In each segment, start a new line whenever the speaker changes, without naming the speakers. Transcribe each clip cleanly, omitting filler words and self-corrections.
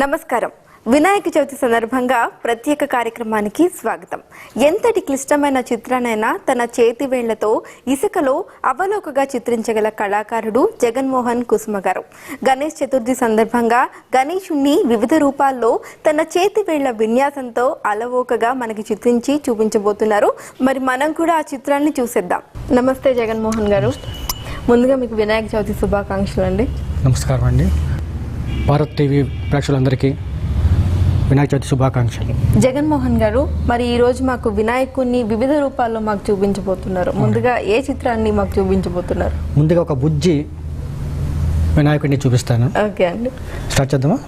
నమస్కారం. వినాయక చవితి సందర్భంగా ప్రత్యేక కార్యక్రమానికి స్వాగతం. ఎంతటి క్లిష్టమైన చిత్రాన్నైనా తన చేతి వేళ్లతో ఇసుకలో అవలోకగా చిత్రించగల కళాకారుడు జగన్మోహన్ కుసుమ గారు. గణేష్ చతుర్థి సందర్భంగా గణేశుణ్ణి వివిధ రూపాల్లో తన చేతి వేళ్ల విన్యాసంతో అలవోకగా మనకి చిత్రించి చూపించబోతున్నారు. మరి మనం కూడా ఆ చిత్రాన్ని చూసేద్దాం. నమస్తే జగన్మోహన్ గారు, ముందుగా మీకు వినాయక చవితి శుభాకాంక్షలు అండి.
నమస్కారం అండి. భారత్ టీవీ ప్రేక్షకులందరికీ వినాయక చవితి శుభాకాంక్షలు.
జగన్మోహన్ గారు, మరి ఈరోజు మాకు వినాయకుడిని వివిధ రూపాల్లో మాకు చూపించబోతున్నారు. ముందుగా ఏ చిత్రాన్ని మాకు చూపించబోతున్నారు?
ముందుగా ఒక బుజ్జి వినాయకుడిని చూపిస్తాను.
ఓకే అండి,
స్టార్ట్ చేద్దామా?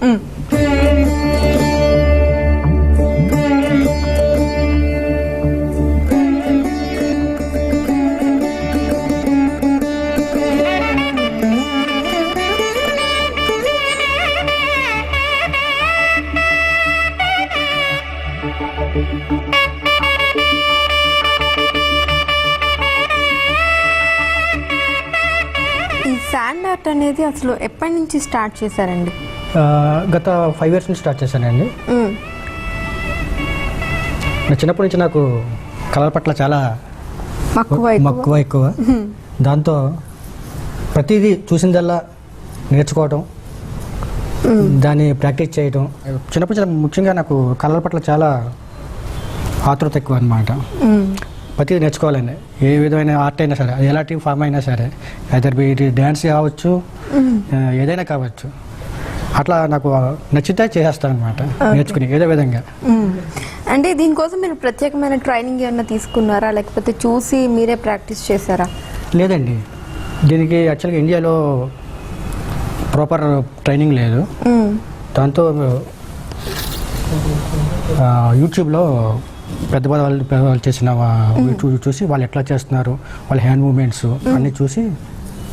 ఈ శాండ్ ఆర్ట్ అనేది అసలు ఎప్పటి నుంచి స్టార్ట్ చేశారండి?
గత 5 years నుంచి స్టార్ట్ చేశానండి. చిన్నప్పటి నుంచి నాకు కళల పట్ల చాలా మక్కువ ఎక్కువ. దాంతో ప్రతిదీ చూసిందల్లా నేర్చుకోవటం, దాన్ని ప్రాక్టీస్ చేయటం. చిన్నప్పటి నుంచి ముఖ్యంగా నాకు కళల పట్ల చాలా ఆతృత ఎక్కువ అనమాట. ప్రతిదీ నేర్చుకోవాలండి. ఏ విధమైన ఆర్ట్ అయినా సరే, ఎలాంటి ఫామ్ అయినా సరే, అయితే ఇది డ్యాన్స్ కావచ్చు, ఏదైనా కావచ్చు, అట్లా నాకు నచ్చితే చేసేస్తాను అనమాట, నేర్చుకుని ఏదో విధంగా.
అంటే దీనికోసం మీరు ప్రత్యేకమైన ట్రైనింగ్ ఏమైనా తీసుకున్నారా, లేకపోతే చూసి మీరే ప్రాక్టీస్ చేశారా?
లేదండి, దీనికి యాక్చువల్గా ఇండియాలో ప్రాపర్ ట్రైనింగ్ లేదు. దాంతో యూట్యూబ్లో పెద్ద వాళ్ళు చేసిన చూసి వాళ్ళు ఎట్లా చేస్తున్నారు, వాళ్ళ హ్యాండ్ మూమెంట్స్ అన్నీ చూసి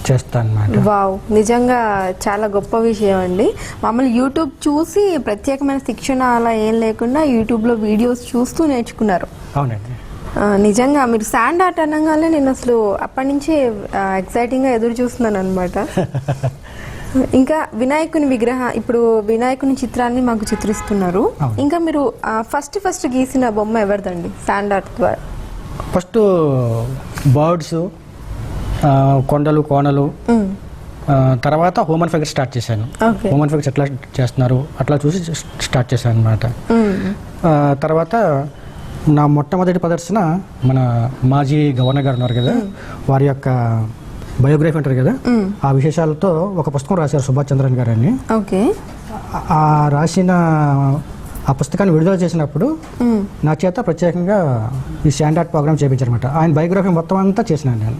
చేస్తాను అన్నమాట.
వావ్, నిజంగా చాలా గొప్ప విషయం అండి. మామూలు యూట్యూబ్ చూసి ప్రత్యేకమైన శిక్షణ అలా ఏం లేకుండా యూట్యూబ్లో వీడియోస్ చూస్తూ నేర్చుకున్నారు.
అవునండి,
నిజంగా మీరు శాండ్ ఆర్ట్ అనగానే నేను అసలు అప్పటి నుంచి ఎక్సైటింగ్గా ఎదురు చూస్తున్నాను అనమాట. ఇంకా వినాయకుని ఇప్పుడు వినాయకుని చిత్రాన్ని మాకు చిత్రిస్తున్నారు. ఇంకా మీరు ఫస్ట్ గీసిన బొమ్మ ఎవరిదండి శాండ్ ఆర్ట్ ద్వారా?
ఫస్ట్ బర్డ్స్, కొండలు, కోనలు, తర్వాత హ్యూమన్ ఫిగర్ స్టార్ట్ చేశాను. హ్యూమన్ ఫిగర్స్ ఎట్లా చేస్తున్నారు అట్లా చూసి స్టార్ట్ చేశాను అనమాట. తర్వాత నా మొట్టమొదటి ప్రదర్శన మన మాజీ గవర్నర్ గారు ఉన్నారు కదా, వారి యొక్క బయోగ్రఫీ అంటారు కదా, ఆ విశేషాలతో ఒక పుస్తకం రాశారు సుభాష్ చంద్రన్ గారు అని. ఆ రాసిన ఆ పుస్తకాన్ని విడుదల చేసినప్పుడు నా చేత ప్రత్యేకంగా ఈ శాండ్ ఆర్ట్ ప్రోగ్రామ్ చేయించారనమాట. ఆయన బయోగ్రఫీ మొత్తం అంతా చేసినాను నేను.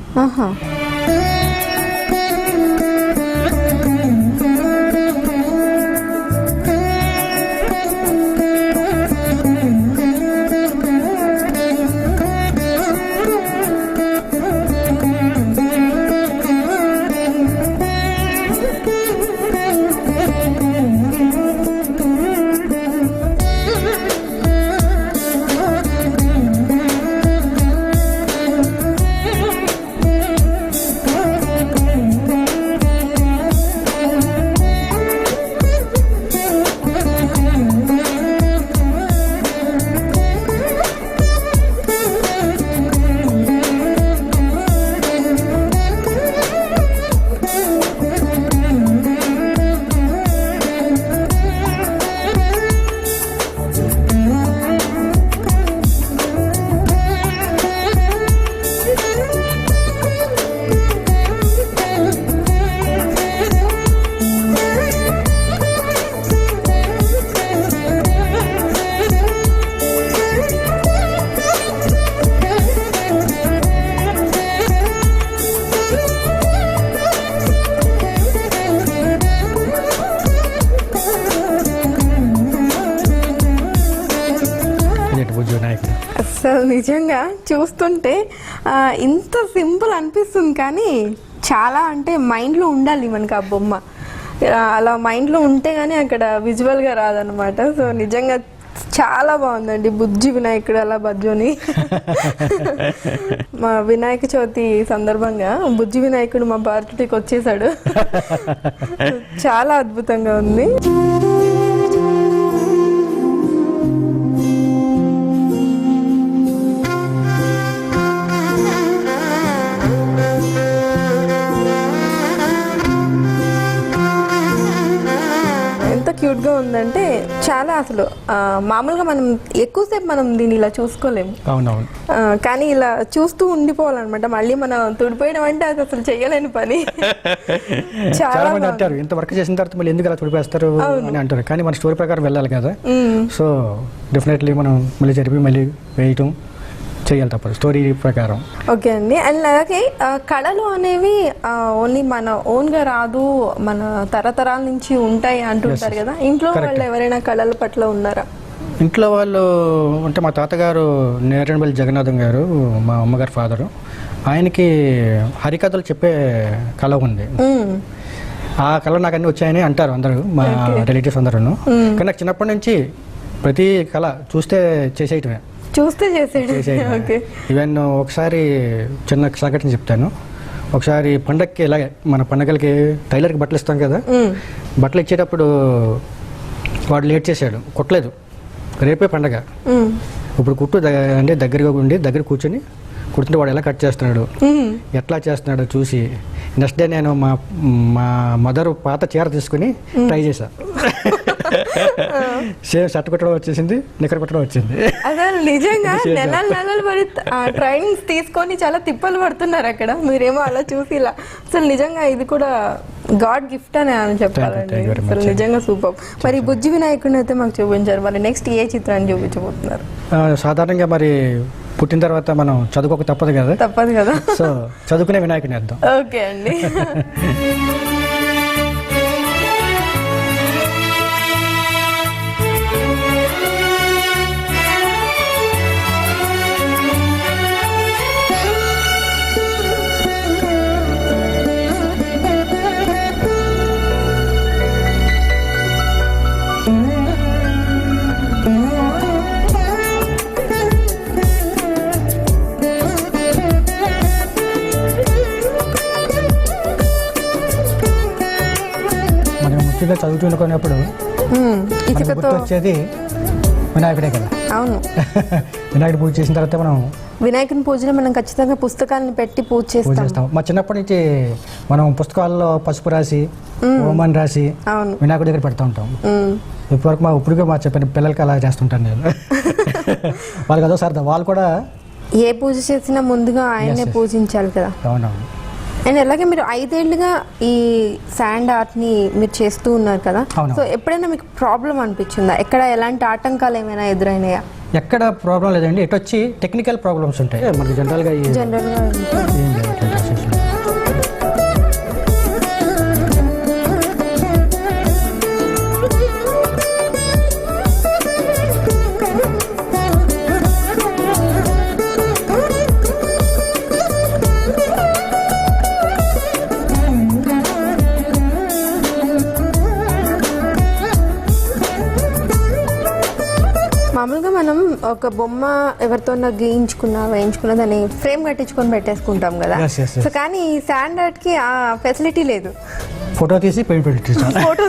అసలు నిజంగా చూస్తుంటే ఇంత సింపుల్ అనిపిస్తుంది, కానీ చాలా అంటే మైండ్లో ఉండాలి మనకి ఆ బొమ్మ. అలా మైండ్లో ఉంటే కానీ అక్కడ విజువల్గా రాదనమాట. సో నిజంగా చాలా బాగుందండి. బుజ్జి వినాయకుడు అలా బజ్జోని మా వినాయక చవితి సందర్భంగా బుజ్జి వినాయకుడు మా పార్టీకి వచ్చేసాడు. చాలా అద్భుతంగా ఉంది. క్యూట్గా ఉందంటే చాలా అసలు మామూలుగా మనం ఎక్కువసేపు మనం దీన్ని ఇలా చూసుకోలేము.
అవునవును.
కానీ ఇలా చూస్తూ ఉండిపోవాలన్నమాట. మళ్ళీ మనం తుడిపోయడం అంటే అది అసలు చేయలేని పని.
చాలా మంది అంటారు ఇంత వర్క్ చేసిన తర్వాత మళ్ళీ ఎందుకు అలా తుడిపేస్తారు అని అంటారు, కానీ మన స్టోరీ ప్రకారం వెళ్ళాలి కదా. సో డెఫినెట్లీ మనం మళ్ళీ జరిపి మళ్ళీ వేయటం చేయాలి తప్పదు స్టోరీ ప్రకారం.
ఓకే అండి. అండ్ అలాగే కళలు అనేవి ఓన్లీ మన ఓన్గా రాదు, మన తరతరాల నుంచి ఉంటాయి అంటుంటారు కదా. ఇంట్లో వాళ్ళు ఎవరైనా కళల పట్ల ఉన్నారా?
ఇంట్లో వాళ్ళు అంటే మా తాతగారు నేరేడుపల్లి జగన్నాథం గారు, మా అమ్మగారు ఫాదరు, ఆయనకి హరికథలు చెప్పే కళ ఉంది. ఆ కళ నాకు అన్నీ వచ్చాయని అంటారు అందరూ, మా రిలేటివ్స్ అందరూ. కానీ నాకు చిన్నప్పటి నుంచి ప్రతి కళ చూస్తే చేసేయటమే. ఈవెన్ ఒకసారి చిన్న సంఘటన చెప్తాను. ఒకసారి పండగకి ఇలాగే మన పండగలకి టైలర్కి బట్టలు ఇస్తాం కదా, బట్టలు ఇచ్చేటప్పుడు వాడు లేట్ చేశాడు, కుట్టలేదు. రేపే పండగ, ఇప్పుడు కుట్టు అంటే దగ్గరగా ఉండి దగ్గర కూర్చొని కుడుతుంటే వాడు ఎలా కట్ చేస్తున్నాడు, ఎట్లా చేస్తున్నాడో చూసి నెక్స్ట్ డే నేను మా మదర్ పాత చీర తీసుకుని ట్రై చేశా. సేమ్ షర్ట్ కుట్టడం వచ్చేసింది, నిక్కర్ కుట్టడం వచ్చింది.
అసలు నిజంగా నెలలు మరి ట్రైనింగ్స్ తీసుకొని చాలా తిప్పలు పడుతున్నారు అక్కడ, మీరేమో అలా చూసి ఇలా. అసలు నిజంగా ఇది కూడా గాడ్ గిఫ్ట్ అని చెప్పాలండి. అసలు నిజంగా సూపర్. మరి బుజ్జి వినాయకుడిని అయితే మాకు చూపించారు, మరి నెక్స్ట్ ఏ చిత్రాన్ని చూపించబోతున్నారు?
సాధారణంగా మరి పుట్టిన తర్వాత మనం చదువుకోక తప్పదు కదా, సో చదువుకునే వినాయకుని వేద్దాం.
ఓకే అండి.
ముఖ్యంగా చదువుతున్నప్పుడు వచ్చేది వినాయకుడే కదా.
అవును.
వినాయకుడు పూజ చేసిన తర్వాత మనం
వినాయకుని పూజలో మనం ఖచ్చితంగా పుస్తకాలను పెట్టి పూజ చేస్తాం.
మా చిన్నప్పటి నుంచి మనం పుస్తకాల్లో పసుపు రాసి ఓమన్ రాసి వినాయకుడి దగ్గర పెడతా ఉంటాం. ఇప్పటికే మా చెప్పిన పిల్లలకి అలా చేస్తుంటాను నేను. వాళ్ళకి అదో సరదా, వాళ్ళు కూడా
ఏ పూజ చేసినా ముందుగా ఆయనే పూజించాలి కదా.
అవునవును.
అండ్ అలాగే మీరు 5 ఏళ్ళుగా ఈ శాండ్ ఆర్ట్ని మీరు చేస్తూ ఉన్నారు కదా, సో ఎప్పుడైనా మీకు ప్రాబ్లం అనిపించిందా? ఎక్కడ ఎలాంటి ఆటంకాలు ఏమైనా ఎదురైనాయా?
ఎక్కడ ప్రాబ్లం లేదండి, ఎటు వచ్చి టెక్నికల్ ప్రాబ్లమ్స్ ఉంటాయి మనకి జనరల్గా.
మామూలుగా మనం ఒక బొమ్మ ఎవరితో వేయించుకున్న దాన్ని ఫ్రేమ్ కట్టించుకొని పెట్టేసుకుంటాం కదా. సో కానీ ఈ శాండ్ ఆర్ట్ కి ఆ ఫెసిలిటీ లేదు.
ఫోటో తీసి ఫోటో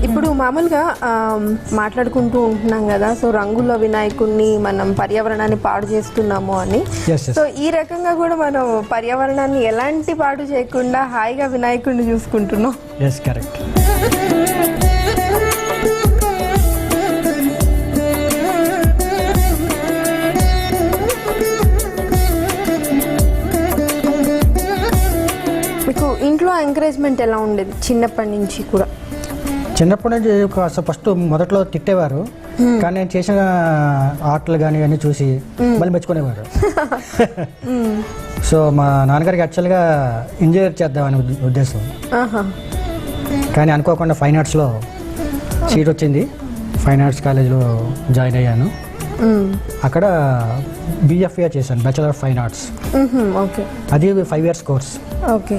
ఇప్పుడు మామూలుగా మాట్లాడుకుంటూ ఉంటున్నాం కదా, సో రంగుల వినాయకుడిని మనం పర్యావరణాన్ని పాడు చేస్తున్నాము అని. సో ఈ రకంగా కూడా మనం పర్యావరణాన్ని ఎలాంటి పాడు చేయకుండా హాయిగా వినాయకుడిని చూసుకుంటున్నాం.
కరెక్ట్.
మీకు ఇంట్లో ఎంకరేజ్మెంట్ ఎలా ఉండేది చిన్నప్పటి నుంచి కూడా?
చిన్నప్పటి నుంచి ఫస్ట్ మొదట్లో తిట్టేవారు, కానీ నేను చేసిన ఆటలు కానీ అన్నీ చూసి మళ్ళీ మెచ్చుకునేవారు. సో మా నాన్నగారికి యాక్చువల్గా ఇంజనీర్ చేద్దామనే ఉద్దేశం, కానీ అనుకోకుండా ఫైన్ ఆర్ట్స్లో సీట్ వచ్చింది. ఫైన్ ఆర్ట్స్ కాలేజ్లో జాయిన్ అయ్యాను. అక్కడ BFA చేశాను, బ్యాచులర్ ఆఫ్ ఫైన్ ఆర్ట్స్. అది 5 years కోర్స్.
ఓకే.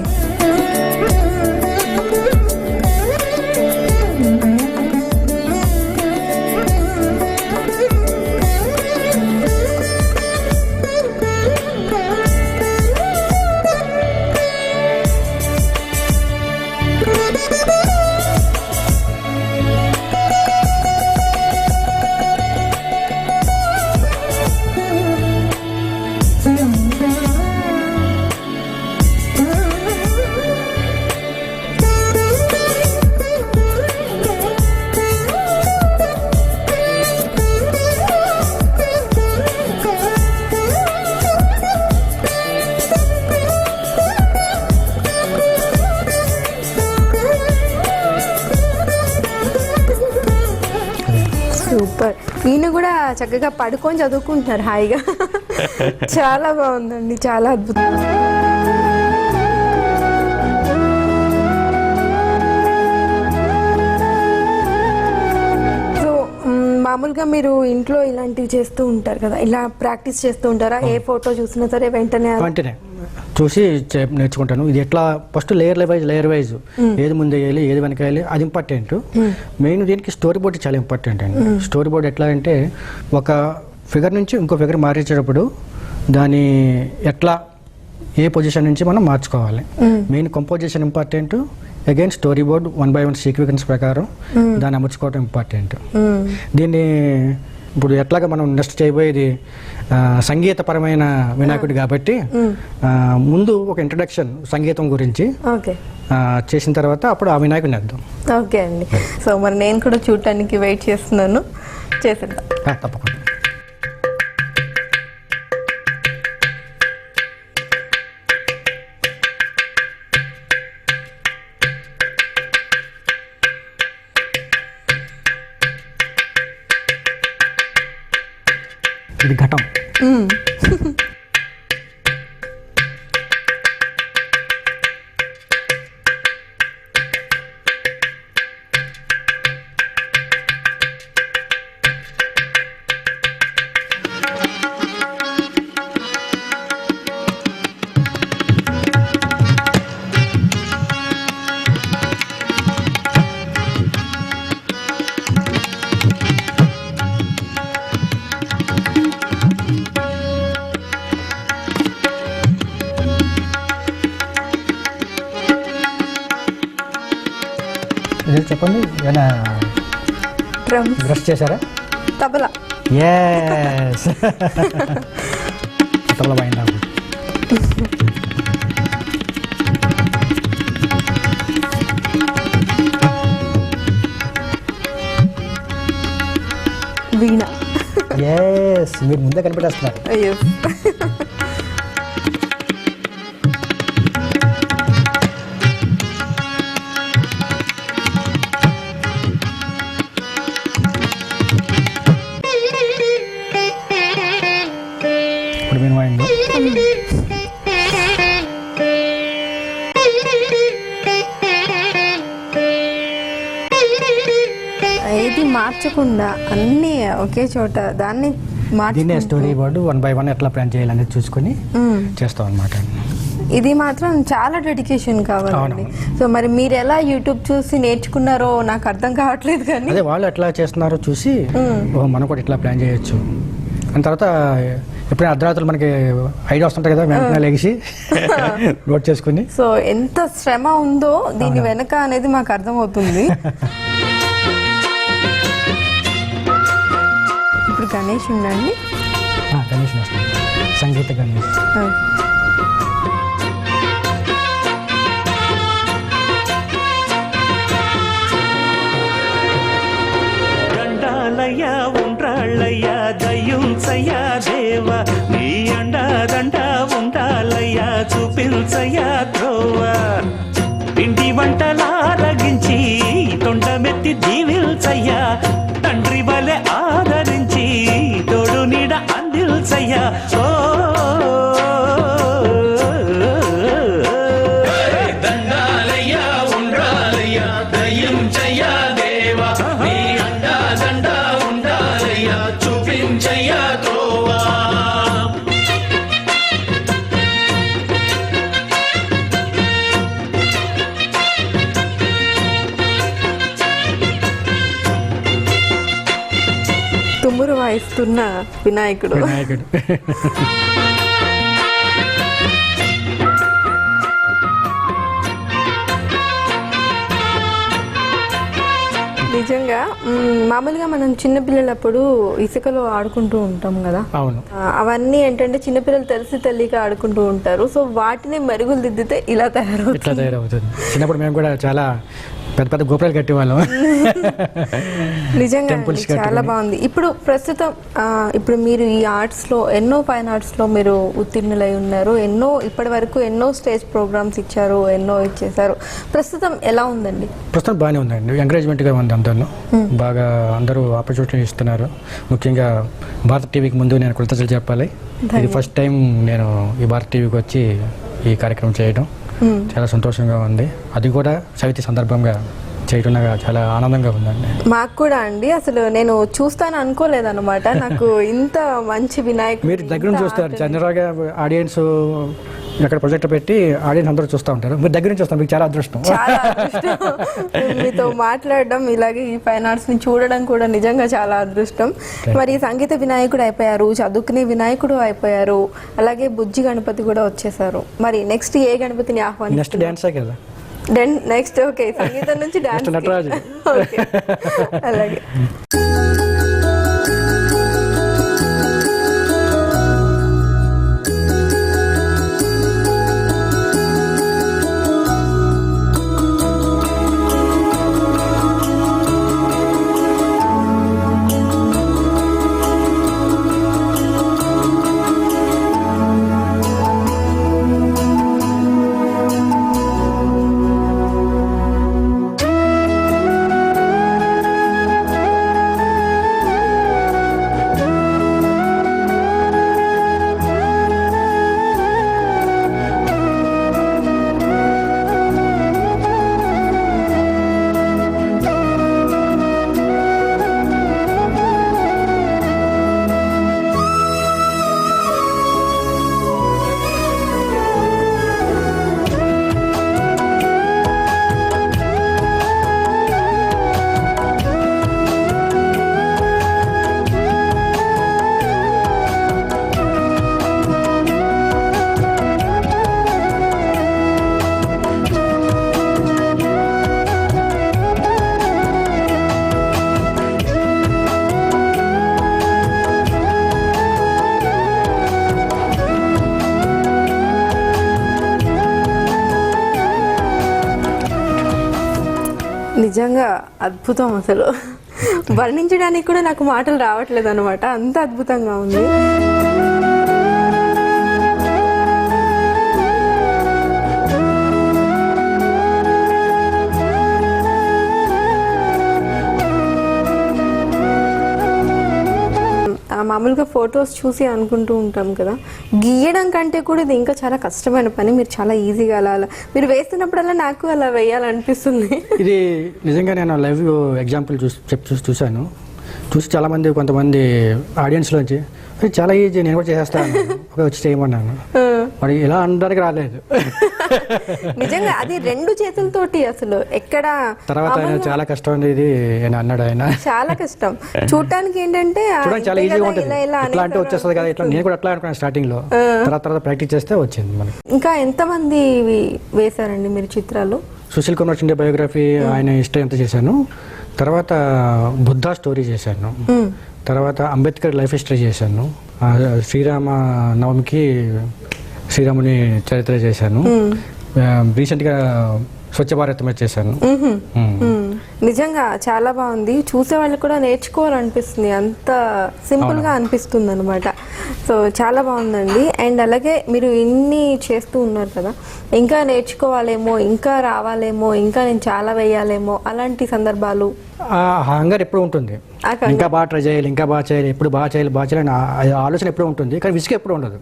సూపర్. ఈయన కూడా చక్కగా పడుకొని చదువుకుంటున్నారు హాయిగా. చాలా బాగుందండి, చాలా అద్భుతం. మామూలుగా మీరు ఇంట్లో ఇలాంటివి చేస్తూ ఉంటారు కదా, ఇలా ప్రాక్టీస్ చేస్తూ ఉంటారా? ఏ ఫోటో చూసినా సరే వెంటనే
చూసి నేర్చుకుంటాను. ఇది ఎట్లా ఫస్ట్ లేయర్ వైజ్ ఏది ముందు వేయాలి, ఏది వెనక వేయాలి, అది ఇంపార్టెంట్. మెయిన్ దీనికి స్టోరీ బోర్డ్ చాలా ఇంపార్టెంట్ అండి. స్టోరీ బోర్డ్ ఎట్లా అంటే ఒక ఫిగర్ నుంచి ఇంకో ఫిగర్ మార్చేటప్పుడు దాని ఎట్లా ఏ పొజిషన్ నుంచి మనం మార్చుకోవాలి. Main composition important, again story board 1 by 1 sequence ప్రకారం దాన్ని అమర్చుకోవడం ఇంపార్టెంట్. దీన్ని ఇప్పుడు ఎట్లాగా మనం నెక్స్ట్ చేయబోయేది సంగీతపరమైన వినాయకుడు కాబట్టి ముందు ఒక ఇంట్రడక్షన్ సంగీతం గురించి చేసిన తర్వాత అప్పుడు ఆ వినాయకుడిని వేద్దాం.
ఓకే అండి. సో మరి నేను కూడా చూడటానికి వెయిట్ చేస్తున్నాను, చేసేద్దాం.
తప్పకుండా. ఇది ఘటం. చెప్పండి, ఏమైనా బ్రష్ చేశారా?
తబలా.
ఎస్, తబలా బాగుందా?
వీణ.
ఎస్, మీరు ముందే కనిపెట్టేస్తున్నారు.
అయ్యో. ఏది మార్చకుండా అన్ని ఒకే చోట దాన్ని
దీన్నే స్టోరీ బోర్డు 1 by 1 ఎట్లా ప్లాన్ చేయాలనేది చూసుకొని చేస్తాం అన్నమాట.
ఇది మాత్రం చాలా డెడికేషన్ కావాలండి. సో మరి మీరు ఎలా యూట్యూబ్ చూసి నేర్చుకున్నారో నాకు అర్థం కావట్లేదు. కానీ
అదే వాళ్ళు ఎట్లా చేస్తున్నారో చూసి మనం కూడా ఇట్లా ప్లాన్ చేయొచ్చు. దాని తర్వాత ఎప్పుడైనా అర్ధరాత్రులు మనకి ఐడియా వస్తుంటాయి కదా, వెంటనే లెగిసి నోట్ చేసుకుని.
సో ఎంత శ్రమ ఉందో దీని వెనక అనేది మాకు అర్థమవుతుంది. ఇప్పుడు గణేష్ ఉండండి.
గణేష్ వస్తుంది, సంగీత గణేష్.
దండాలయ్యా ఉండ్రాళ్ళయ్యా దయ్యుంచయ్యా దేవ, నీ అండాదండ ఉండాలయ్యా చూపించయ్యా త్రోవ. పిండి వంటలారగించి తొండమెత్తి దీవిల్చయ్యా, తండ్రి వలె ఆదరించి తోడు నీడ అందిల్చయ్యా. ఓ
దండాలయ్యా ఉండ్రాలయ్యా దయ్యుంచయ్యా దేవ, నీ అండాదండ ఉండాలయ్యా చూపించయ్యా త్రోవా.
తుమ్మురు వాయిస్తున్న వినాయకుడు. నిజంగా మామూలుగా మనం చిన్నపిల్లలప్పుడు ఇసుకలో ఆడుకుంటూ ఉంటాం కదా.
అవును.
అవన్నీ ఏంటంటే చిన్నపిల్లలు తెలిసి తెలియక ఆడుకుంటూ ఉంటారు. సో వాటిని మెరుగులు దిద్దితే ఇలా తయారవుతుంది.
చిన్నప్పుడు మేము కూడా చాలా పెద్ద పెద్ద గోపురాలు కట్టేవాళ్ళం.
నిజంగా
Temples
అండి, చాలా బాగుంది. ఇప్పుడు ప్రస్తుతం ఇప్పుడు మీరు ఈ ఆర్ట్స్లో ఎన్నో ఫైన్ ఆర్ట్స్లో మీరు ఉత్తీర్ణులై ఉన్నారు, ఇప్పటి వరకు ఎన్నో స్టేజ్ ప్రోగ్రామ్స్ ఇచ్చారు, ఎన్నో ఇచ్చేసారు. ప్రస్తుతం ఎలా ఉందండి?
ప్రస్తుతం బాగానే ఉందండి, ఎంకరేజ్మెంట్గా ఉంది అందరూ. బాగా అందరూ ఆపర్చునిటీ ఇస్తున్నారు. ముఖ్యంగా భారత్ టీవీకి ముందు నేను కృతజ్ఞతలు చెప్పాలి. ఇది ఫస్ట్ టైం నేను ఈ భారత్ టీవీకి వచ్చి ఈ కార్యక్రమం చేయడం చాలా సంతోషంగా ఉంది. అది కూడా చవితి సందర్భంగా చేయడం నాకు చాలా ఆనందంగా ఉందండి.
మాకు కూడా అండి, అసలు నేను చూస్తాను అనుకోలేదన్నమాట. నాకు ఇంత మంచి వినాయకుడు
మీరు దగ్గర నుంచి చూస్తారు, జనరల్గా ఆడియన్స్ అక్కడ ప్రొజెక్టర్ పెట్టి ఆడియన్స్ అందరూ చూస్తూ ఉంటారు. మీరు దగ్గర నుంచి చూస్తారు, మీకు చాలా అదృష్టం.
చాలా అదృష్టం. మీతో మాట్లాడడం, ఇలాగే ఈ ఫైన్ ఆర్ట్స్ ని చూడడం కూడా నిజంగా చాలా అదృష్టం. మరి సంగీత వినాయకుడు అయిపోయారు, చదువుకునే వినాయకుడు అయిపోయారు, అలాగే బుజ్జి గణపతి కూడా వచ్చేసారు. మరి నెక్స్ట్ ఏ గణపతిని ఆహ్వానిస్తారు?
నెక్స్ట్ డ్యాన్సే కదా.
నెక్స్ట్ ఓకే, సంగీతం నుంచి డాన్స్.
నటరాజు.
ఓకే, అలాగే. నిజంగా అద్భుతం, అసలు వర్ణించడానికి కూడా నాకు మాటలు రావట్లేదు అనమాట, అంత అద్భుతంగా ఉంది. మామూలుగా ఫొటోస్ చూసి అనుకుంటూ ఉంటాం కదా, గీయడం కంటే కూడా ఇది ఇంకా చాలా కష్టమైన పని. మీరు చాలా ఈజీగా అలా మీరు వేస్తున్నప్పుడల్లా నాకు అలా వేయాలనిపిస్తుంది.
ఇది నిజంగా నేను లైవ్ ఎగ్జాంపుల్ చూశాను. చూసి చాలామంది, కొంతమంది ఆడియన్స్లోంచి చాలా ఈజీ, నేను కూడా చేసేస్తాను, వచ్చి చేయమన్నాను. మరి ఇలా అనడానికి రాలేదు.
నిజంగా అది రెండు చేతులతోటి అసలు ఎక్కడ.
తర్వాత ఆయన చాలా కష్టం ఉంది ఇది అన్నాడు. ఆయన
చాలా కష్టం చూడటానికి, ఏంటంటే
చాలా ఈజీగా ఉంటుంది, ఇట్లా అంటే వచ్చేస్తుంది కదా, ఇట్లా నేను కూడా అట్లా అనుకున్నాను స్టార్టింగ్ లో. తర్వాత ప్రాక్టీస్ చేస్తే వచ్చింది మనకి.
ఇంకా ఎంతమంది వేశారండి మీరు చిత్రాలు?
సుశీల్ కుమార్ షిండే బయోగ్రఫీ, ఆయన హిస్టరీ అంతా చేశాను. తర్వాత బుద్ధా స్టోరీ చేశాను. తర్వాత అంబేద్కర్ లైఫ్ హిస్టరీ చేశాను. శ్రీరామ నవమికి శ్రీరాముని చరిత్ర చేశాను. రీసెంట్గా స్వచ్ఛ భారత్ మీద చేశాను.
నిజంగా చాలా బాగుంది, చూసే వాళ్ళకి కూడా నేర్చుకోవాలనిపిస్తుంది, అంత సింపుల్ గా అనిపిస్తుంది అనమాట. సో చాలా బాగుందండి. అండ్ అలాగే మీరు ఇన్ని చేస్తూ ఉన్నారు కదా, ఇంకా నేర్చుకోవాలేమో, ఇంకా రావాలేమో, ఇంకా నేను చాలా వేయాలేమో, అలాంటి సందర్భాలు?
హంగర్ ఎప్పుడు ఉంటుంది, ఇంకా బాగా ట్రై చేయాలి, ఇంకా బాగా చేయాలి, ఎప్పుడు బాగా చేయాలి ఆలోచన ఎప్పుడు ఉంటుంది. కానీ విసుగు ఎప్పుడు ఉండదు.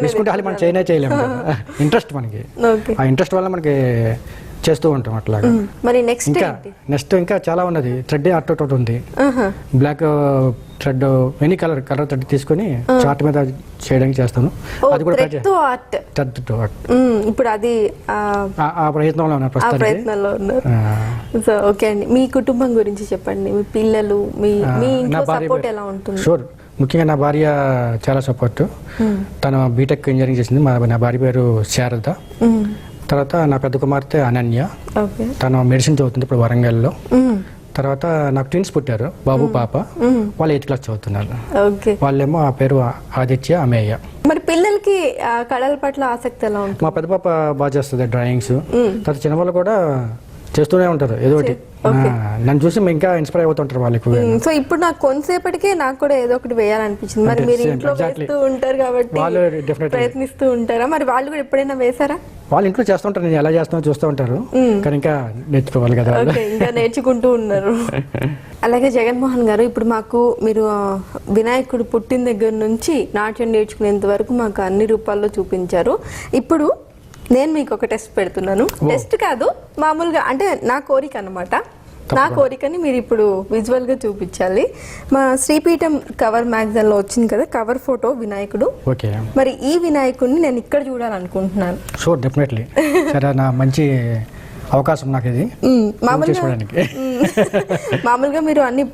విసుకుంటే మనం చేయలేము. ఇంట్రెస్ట్ మనకి, ఆ ఇంట్రెస్ట్ వల్ల మనకి చేస్తూ ఉంటాం అట్లాగా.
మరి నెక్స్ట్
ఇంకా చాలా ఉన్నది. థ్రెడ్ అటు ఉంది, black thread, any colour thread తీసుకొని చార్ట్ మీద చేయడానికి చేస్తాను. అది కూడా
ఇప్పుడు అది
ఆ ప్రయత్నంలో ఉన్నారు ప్రస్తుతానికి.
సో ఓకే అండి, మీ కుటుంబం గురించి చెప్పండి. మీ పిల్లలు, మీ ఇంట్లో సపోర్ట్ ఎలా ఉంటుంది?
షూర్. ముఖ్యంగా నా భార్య చాలా సపోర్ట్. తను బీటెక్ ఇంజనీరింగ్ చేసింది. నా భార్య పేరు శారద. తర్వాత నా పెద్ద కుమార్తె అనన్య, తను మెడిసిన్ చదువుతుంది ఇప్పుడు వరంగల్లో. తర్వాత నాకు ట్విన్స్ పుట్టారు, బాబు పాప. వాళ్ళు 8th క్లాస్ చదువుతున్నారు. వాళ్ళేమో ఆ పేరు ఆదిత్య, అమేయ.
మరి పిల్లలకి కళల పట్ల ఆసక్తి ఎలా ఉంటుంది?
మా పెద్ద పాప బాగా చేస్తుంది డ్రాయింగ్స్. తర్వాత చిన్న వాళ్ళు కూడా చేస్తూనే ఉంటారు ఏదో ఒకటి.
Okay.
నన్ను చూసి ఇంకా ఇన్స్పైర్ అవుతుంటారు వాళ్ళు ఎక్కువగా.
సో ఇప్పుడు నాకు కొంతసేపటికే నాకు కూడా ఏదో ఒకటి వేయాలనిపించింది. మరి
అంటే
మీరు
same,
ఇంట్లో
exactly.
వేస్తూ ఉంటారు కాబట్టి
వాళ్ళు definitely.
ప్రయత్నిస్తూ ఉంటారా? మరి వాళ్ళు కూడా ఎప్పుడైనా వేసారా?
వాళ్ళు ఇంట్లో చేస్తుంటారు, నేను ఎలా చేస్తానో చూస్తూ ఉంటారు, కానీ ఇంకా నేర్చుకోవాలి కదా వాళ్ళు.
ఓకే, ఇంకా నేర్చుకుంటూ ఉన్నారు. అలాగే జగన్మోహన్ గారు, ఇప్పుడు మాకు మీరు వినాయకుడు పుట్టిన దగ్గర నుంచి నాట్యం నేర్చుకునేంత వరకు మాకు అన్ని రూపాల్లో చూపించారు. ఇప్పుడు నేను మీకు ఒక టెస్ట్ పెడుతున్నాను. టెస్ట్ కాదు, మామూలుగా అంటే నా కోరిక అన్నమాట. నా కోరికని మీరు ఇప్పుడు విజువల్ గా చూపించాలి. మా శ్రీపీఠం కవర్ మ్యాగజైన్ లో వచ్చింది కదా కవర్ ఫోటో వినాయకుడు.
ఓకే,
మరి ఈ వినాయకుడిని నేను ఇక్కడ చూడాలనుకుంటున్నాను.
Sure, definitely. సరే, నా మంచి అవకాశం నాకు ఇది చేసుకోవడానికి.
మామూలుగా మీరు అన్ని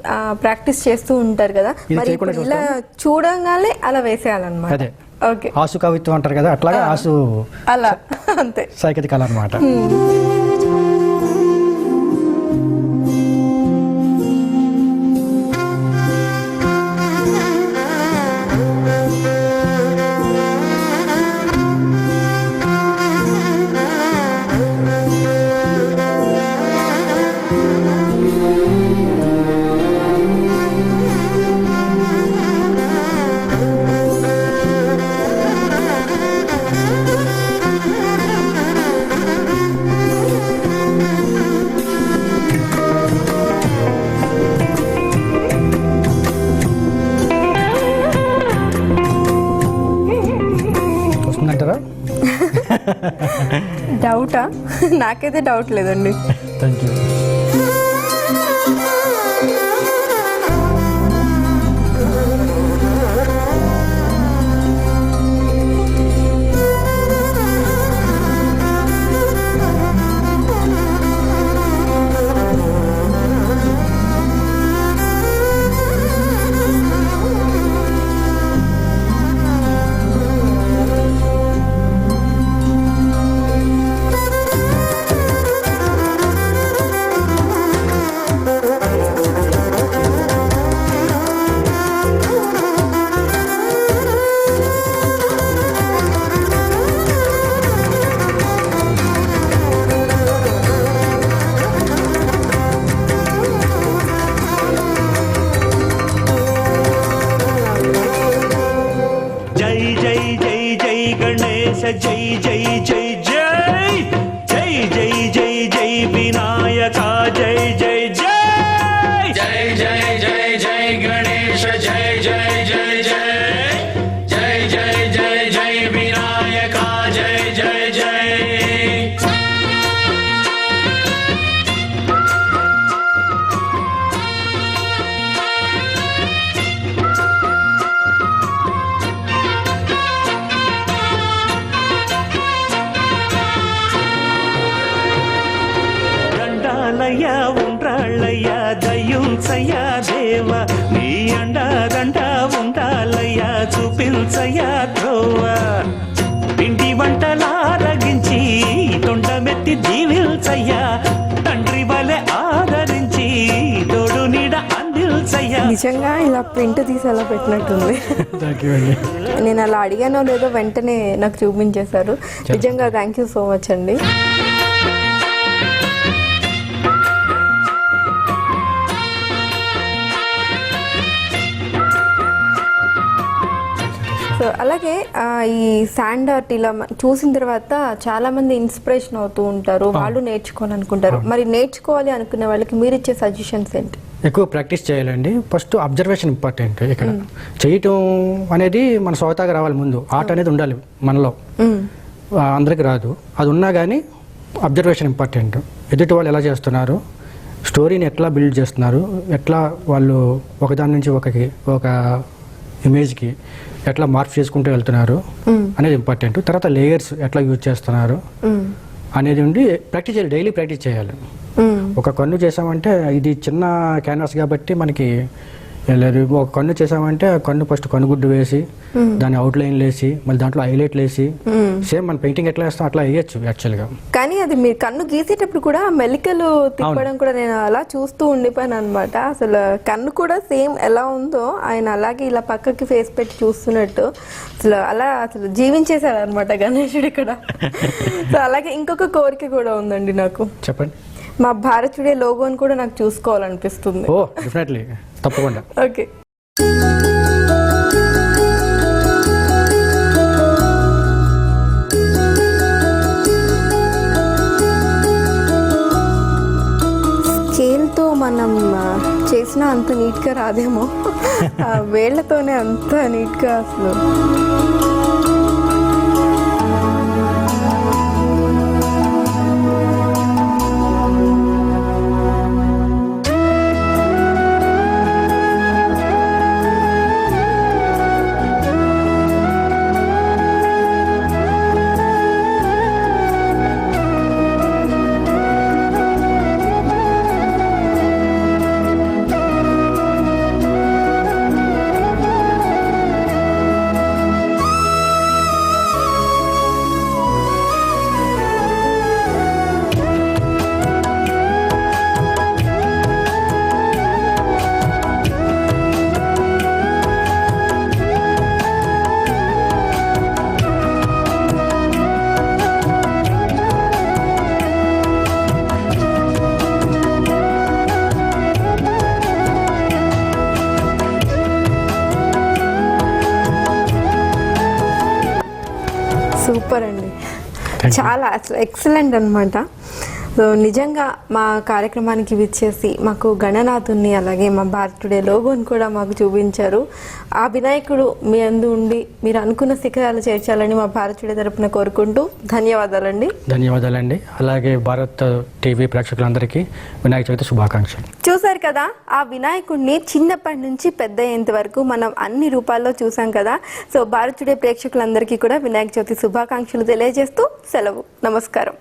ప్రాక్టీస్ చేస్తూ ఉంటారు కదా, మరి ఇప్పుడు ఇలా చూడంగానే అలా వేసేయాలన్నమాట.
అదే
ఓకే,
ఆసు కవిత్వం అంటారు కదా, అట్లాగా ఆసు
అలా అంతే
సైకతి కళ అనమాట. వస్తుందంటారా?
డౌటా? నాకైతే డౌట్ లేదండి.
Thank you.
జై జై జై జై గణేశ జై జై జై జై జై జై జై జై వినాయక జై జై జై
జై జై జై జై గణేశ జై జై జై జై జై జై జై జై వినాయక జై జై జై.
దండాలయ్యా ఉండ్రాళ్ళయ్యా దయ్యుంచయ్యా దేవ నీ అండాదండ ఉండాలయ్యా చూపించయ్యా త్రోవ పిండి వంటలారగించి తొండమెత్తి దీవిల్చయ్యా తండ్రి వలె ఆదరించి తోడు నీడ అందిల్చయ్యా.
నిజంగా ఇలా ప్రింట్ తీసి అలా పెట్టినట్టుంది.
థ్యాంక్ యూ అండి.
నేను అలా అడిగానో లేదో వెంటనే నాకు చూపించేశారు. నిజంగా థ్యాంక్ యూ సో మచ్ అండి. సో అలాగే ఈ శాండ్ ఆర్ట్ ఇలా చూసిన తర్వాత చాలా మంది ఇన్స్పిరేషన్ అవుతూ ఉంటారు, వాళ్ళు నేర్చుకోవాలనుకుంటారు. మరి నేర్చుకోవాలి అనుకునే వాళ్ళకి మీరు ఇచ్చే సజెషన్స్ ఏంటి?
ఎక్కువ ప్రాక్టీస్ చేయాలండి. First observation important. ఇక్కడ చేయటం అనేది మన సొంతగా రావాలి. ముందు ఆర్ట్ అనేది ఉండాలి మనలో, అందరికి రాదు. అది ఉన్నా కానీ అబ్జర్వేషన్ ఇంపార్టెంట్. ఎదుటి వాళ్ళు ఎలా చేస్తున్నారు, స్టోరీని ఎట్లా బిల్డ్ చేస్తున్నారు, ఎట్లా వాళ్ళు ఒకదాని నుంచి ఒక ఇమేజ్కి ఎట్లా మార్పు చేసుకుంటూ వెళ్తున్నారు అనేది ఇంపార్టెంట్. తర్వాత లేయర్స్ ఎట్లా యూజ్ చేస్తున్నారు అనేది ఉండి ప్రాక్టీస్ చేయాలి. డైలీ ప్రాక్టీస్ చేయాలి. ఒక కన్ను చేసామంటే ఇది చిన్న క్యాన్వాస్ కాబట్టి మనకి లేదు. ఒక కన్ను చేసామంటే ఆ కన్ను ఫస్ట్ కన్నుగుడ్డు వేసి దాని అవుట్లైన్ వేసి మళ్ళీ దాంట్లో హైలైట్లు వేసి సేమ్ మన పెయింటింగ్ ఎట్లా వేస్తాం అట్లా వేయచ్చు యాక్చువల్గా.
కానీ అది మీరు కన్ను గీసేటప్పుడు కూడా మెలికలు తిప్పడం కూడా నేను అలా చూస్తూ ఉండిపోయాను అనమాట. అసలు కన్ను కూడా సేమ్ ఎలా ఉందో ఆయన అలాగే ఇలా పక్కకి ఫేస్ పెట్టి చూస్తున్నట్టు అసలు జీవించేశాడు అనమాట గణేశుడు ఇక్కడ. సో అలాగే ఇంకొక కోరిక కూడా ఉందండి నాకు.
చెప్పండి.
మా భారతుడే లోగోని కూడా నాకు చూసుకోవాలనిపిస్తుంది.
ఓ డెఫినెట్లీ, తప్పకుండా.
ఓకే. స్కేల్తో మనం చేసిన అంత నీట్గా రాదేమో, వేళ్లతోనే అంత నీట్గా అసలు. సూపర్ అండి, చాలా అసలు ఎక్సలెంట్ అనమాట. సో నిజంగా మా కార్యక్రమానికి విచ్చేసి మాకు గణనాథుని అలాగే మా భారతుడే లోగోని కూడా మాకు చూపించారు. ఆ వినాయకుడు మీ అందు ఉండి మీరు అనుకున్న శిఖరాలు చేర్చాలని మా భారతుడే తరపున కోరుకుంటూ ధన్యవాదాలండి.
ధన్యవాదాలండి. అలాగే భారత్ టీవీ ప్రేక్షకులందరికీ వినాయక చవితి శుభాకాంక్షలు.
చూసారు కదా, ఆ వినాయకుడిని చిన్నప్పటి నుంచి పెద్ద అయ్యేంత వరకు మనం అన్ని రూపాల్లో చూసాం కదా. సో భారతుడే ప్రేక్షకులందరికీ కూడా వినాయక చవితి శుభాకాంక్షలు తెలియజేస్తూ సెలవు. నమస్కారం.